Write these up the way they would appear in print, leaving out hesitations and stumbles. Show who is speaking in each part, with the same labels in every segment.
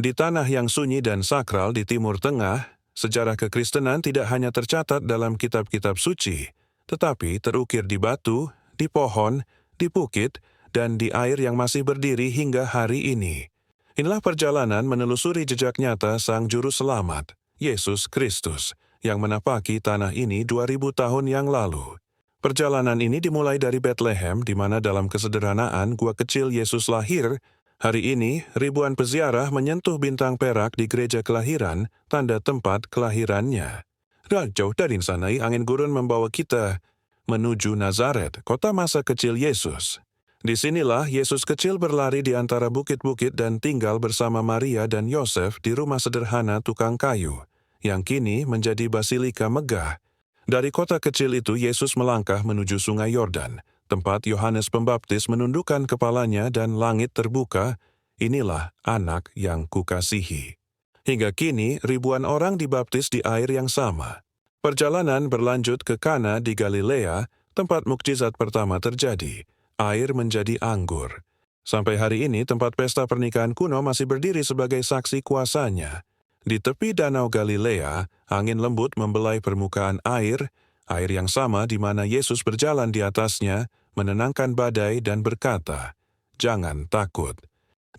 Speaker 1: Di tanah yang sunyi dan sakral di Timur Tengah, sejarah kekristenan tidak hanya tercatat dalam kitab-kitab suci, tetapi terukir di batu, di pohon, di bukit, dan di air yang masih berdiri hingga hari ini. Inilah perjalanan menelusuri jejak nyata Sang Juru Selamat, Yesus Kristus, yang menapaki tanah ini 2000 tahun yang lalu. Perjalanan ini dimulai dari Bethlehem, di mana dalam kesederhanaan gua kecil Yesus lahir. Hari ini, ribuan peziarah menyentuh bintang perak di gereja kelahiran, tanda tempat kelahirannya. Dan jauh dari sana, angin gurun membawa kita menuju Nazaret, kota masa kecil Yesus. Disinilah Yesus kecil berlari di antara bukit-bukit dan tinggal bersama Maria dan Yosef di rumah sederhana tukang kayu, yang kini menjadi basilika megah. Dari kota kecil itu, Yesus melangkah menuju Sungai Yordan, tempat Yohanes Pembaptis menundukkan kepalanya dan langit terbuka. Inilah anak yang kukasihi. Hingga kini, ribuan orang dibaptis di air yang sama. Perjalanan berlanjut ke Kana di Galilea, tempat mukjizat pertama terjadi. Air menjadi anggur. Sampai hari ini, tempat pesta pernikahan kuno masih berdiri sebagai saksi kuasanya. Di tepi Danau Galilea, angin lembut membelai permukaan air yang sama di mana Yesus berjalan di atasnya, menenangkan badai dan berkata, "Jangan takut."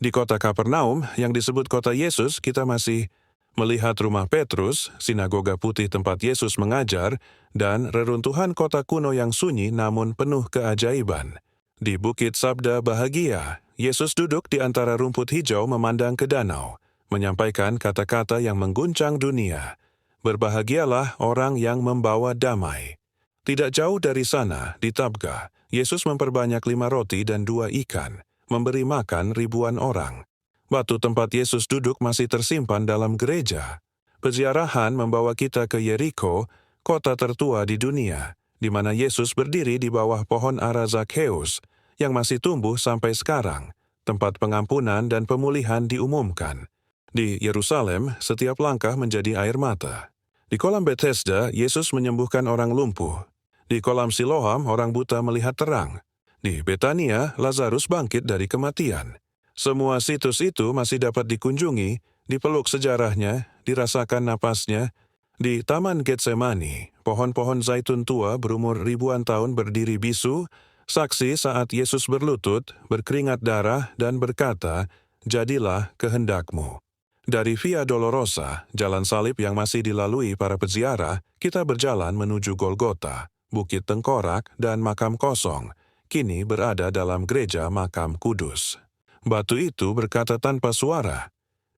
Speaker 1: Di kota Kapernaum, yang disebut kota Yesus, kita masih melihat rumah Petrus, sinagoga putih tempat Yesus mengajar, dan reruntuhan kota kuno yang sunyi namun penuh keajaiban. Di Bukit Sabda Bahagia, Yesus duduk di antara rumput hijau memandang ke danau, menyampaikan kata-kata yang mengguncang dunia. Berbahagialah orang yang membawa damai. Tidak jauh dari sana, di Tabga, Yesus memperbanyak 5 roti dan 2 ikan, memberi makan ribuan orang. Batu tempat Yesus duduk masih tersimpan dalam gereja. Peziarahan membawa kita ke Yeriko, kota tertua di dunia, di mana Yesus berdiri di bawah pohon ara Zakheus, yang masih tumbuh sampai sekarang, tempat pengampunan dan pemulihan diumumkan. Di Yerusalem, setiap langkah menjadi air mata. Di kolam Bethesda, Yesus menyembuhkan orang lumpuh. Di kolam Siloam, orang buta melihat terang. Di Betania, Lazarus bangkit dari kematian. Semua situs itu masih dapat dikunjungi, dipeluk sejarahnya, dirasakan napasnya. Di Taman Getsemani, pohon-pohon zaitun tua berumur ribuan tahun berdiri bisu, saksi saat Yesus berlutut, berkeringat darah, dan berkata, "Jadilah kehendakmu." Dari Via Dolorosa, jalan salib yang masih dilalui para peziarah, kita berjalan menuju Golgota, Bukit Tengkorak, dan Makam Kosong, kini berada dalam gereja Makam Kudus. Batu itu berkata tanpa suara,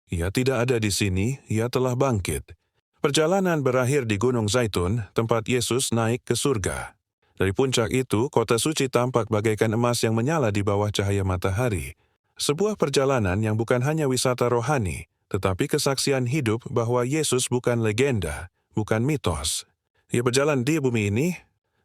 Speaker 1: "Ia tidak ada di sini, ia telah bangkit." Perjalanan berakhir di Gunung Zaitun, tempat Yesus naik ke surga. Dari puncak itu, kota suci tampak bagaikan emas yang menyala di bawah cahaya matahari. Sebuah perjalanan yang bukan hanya wisata rohani, tetapi kesaksian hidup bahwa Yesus bukan legenda, bukan mitos. Ia berjalan di bumi ini,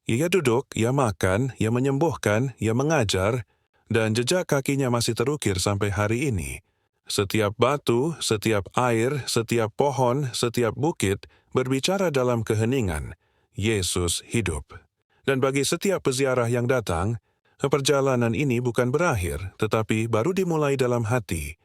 Speaker 1: ia duduk, ia makan, ia menyembuhkan, ia mengajar, dan jejak kakinya masih terukir sampai hari ini. Setiap batu, setiap air, setiap pohon, setiap bukit berbicara dalam keheningan, Yesus hidup. Dan bagi setiap peziarah yang datang, perjalanan ini bukan berakhir, tetapi baru dimulai dalam hati.